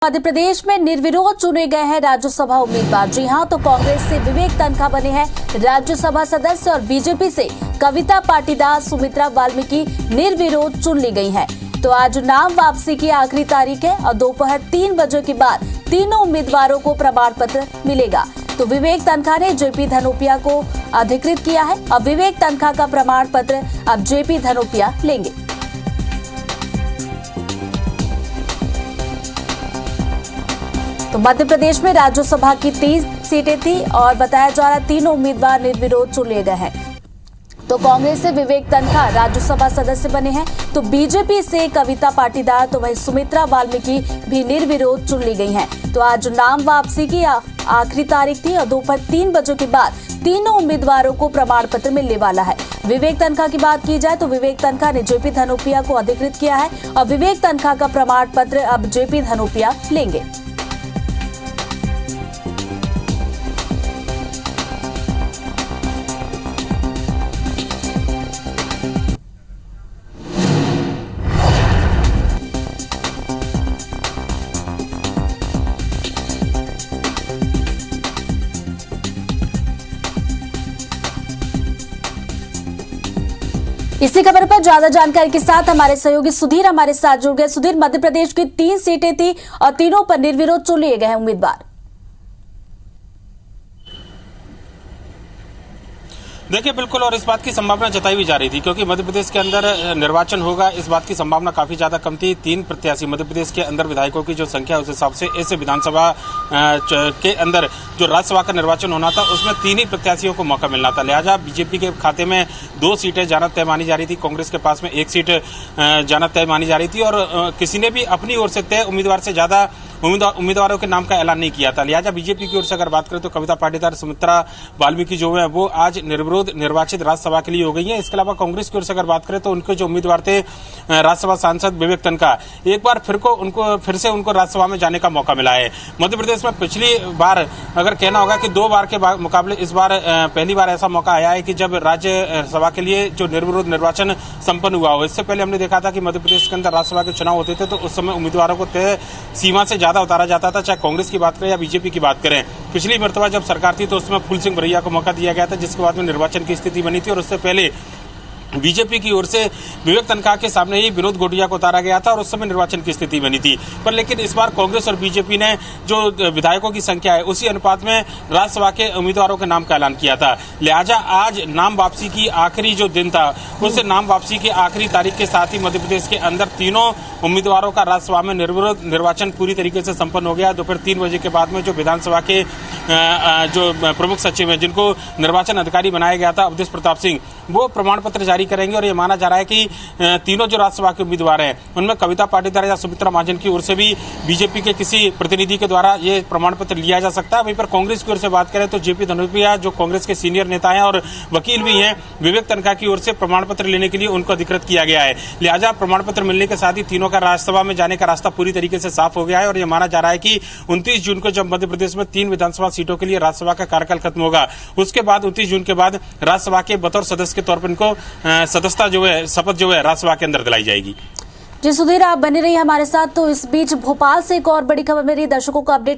मध्य प्रदेश में निर्विरोध चुने गए हैं राज्यसभा उम्मीदवार। जी हां, तो कांग्रेस से विवेक तनखा बने हैं राज्यसभा सदस्य और बीजेपी से कविता पाटीदार, सुमित्रा वाल्मीकि निर्विरोध चुन ली गई हैं। तो आज नाम वापसी की आखिरी तारीख है और दोपहर 3 बजे के बाद तीनों उम्मीदवारों को प्रमाण पत्र मिलेगा। तो विवेक तनखा ने जेपी धनोपिया को अधिकृत किया है और विवेक तनखा का प्रमाण पत्र अब जेपी धनोपिया लेंगे। तो मध्य प्रदेश में राज्यसभा की 30 सीटें थी और बताया जा रहा है तीनों उम्मीदवार निर्विरोध चुन लिए गए हैं। तो कांग्रेस से विवेक तनखा राज्यसभा सदस्य बने हैं, तो बीजेपी से कविता पाटीदार, तो वहीं सुमित्रा वाल्मीकि भी निर्विरोध चुन ली गई हैं। तो आज नाम वापसी की आखिरी तारीख थी और दोपहर 3 बजे के बाद तीनों उम्मीदवारों को प्रमाण पत्र मिलने वाला है। विवेक तनखा की बात की जाए तो विवेक तनखा ने जेपी धनोपिया को अधिकृत किया है और विवेक तनखा का प्रमाण पत्र अब जेपी धनोपिया लेंगे। इसी खबर पर ज्यादा जानकारी के साथ हमारे सहयोगी सुधीर हमारे साथ जुड़ गए। सुधीर, मध्य प्रदेश की 3 सीटें थी और तीनों पर निर्विरोध चुन लिए गए हैं उम्मीदवार। देखिए, बिल्कुल, और इस बात की संभावना जताई भी जा रही थी क्योंकि मध्य प्रदेश के अंदर निर्वाचन होगा, इस बात की संभावना काफी ज्यादा कम थी। 3 प्रत्याशी मध्य प्रदेश के अंदर विधायकों की जो संख्या है उस हिसाब से इस विधानसभा के अंदर जो राज्यसभा का निर्वाचन होना था उसमें 3 ही प्रत्याशियों को मौका मिलना था। लिहाजा बीजेपी के खाते में 2 सीटें जाना तय मानी जा रही थी, कांग्रेस के पास में 1 सीट जाना तय मानी जा रही थी और किसी ने भी अपनी ओर से तय उम्मीदवार से ज्यादा उम्मीदवारों के नाम का ऐलान नहीं किया था। लिहाजा बीजेपी की ओर से अगर बात करें तो कविता पाटीदार, सुमित्रा वाल्मीकि जो है वो आज निर्विरोध निर्वाचित राज्यसभा के लिए हो गई है। इसके अलावा कांग्रेस की ओर से अगर बात करें तो उनके जो उम्मीदवार थे राज्यसभा सांसद विवेक तनखा, एक बार फिर से उनको राज्यसभा में जाने का मौका मिला है। मध्य प्रदेश में पिछली बार अगर कहना होगा कि 2 बार के मुकाबले इस बार पहली बार ऐसा मौका आया है कि जब राज्यसभा के लिए जो निर्विरोध निर्वाचन संपन्न हुआ हो। इससे पहले हमने देखा था कि मध्य प्रदेश के अंदर राज्यसभा के चुनाव होते थे तो उस समय उम्मीदवारों को तय सीमा से ज्यादा उतारा जाता था, चाहे कांग्रेस की बात करें या बीजेपी की बात करें। पिछली मर्तबा जब सरकार थी तो उसमें फूल सिंह बरैया को मौका दिया गया था, जिसके बाद में निर्वाचन की स्थिति बनी थी और उससे पहले बीजेपी की ओर से विवेक तनखा के सामने ही विनोद गोटिया को उतारा गया था और उस समय निर्वाचन की स्थिति बनी थी। पर लेकिन इस बार कांग्रेस और बीजेपी ने जो विधायकों की संख्या है उसी अनुपात में राज्यसभा के उम्मीदवारों के नाम का ऐलान किया था। लिहाजा आज नाम वापसी की आखिरी जो दिन था उस नाम वापसी की आखिरी तारीख के साथ ही मध्य प्रदेश के अंदर तीनों उम्मीदवारों का राज्यसभा में निर्विरोध निर्वाचन पूरी तरीके से संपन्न हो गया। दोपहर 3 बजे के बाद में जो विधानसभा के जो प्रमुख सचिव हैं, जिनको निर्वाचन अधिकारी बनाया गया था अवधेश प्रताप सिंह, वो प्रमाण पत्र जारी करेंगे और ये माना जा रहा है कि तीनों जो राज्यसभा के उम्मीदवार हैं उनमें कविता पाटीदार या सुमित्रा महाजन की ओर से भी बीजेपी के किसी प्रतिनिधि के द्वारा ये प्रमाण पत्र लिया जा सकता है। वहीं पर कांग्रेस की ओर से बात करें तो जेपी धनोपिया जो कांग्रेस के सीनियर नेता हैं और वकील भी हैं, विवेक तनखा की ओर से प्रमाण पत्र लेने के लिए उनको अधिकृत किया गया है। लिहाजा प्रमाण पत्र मिलने के साथ ही तीनों का राज्यसभा में जाने का रास्ता पूरी तरीके से साफ हो गया है और ये माना जा रहा है कि 29 जून को जब मध्य प्रदेश में 3 विधानसभा सीटों के लिए राज्यसभा का कार्यकाल खत्म होगा उसके बाद 29 जून के बाद राज्यसभा के बतौर सदस्य के तौर पर इनको सदस्यता जो है, शपथ जो है राज्यसभा के अंदर दिलाई जाएगी। जी सुधीर, आप बने रहिए हमारे साथ। तो इस बीच भोपाल से एक और बड़ी खबर मेरी दर्शकों को अपडेट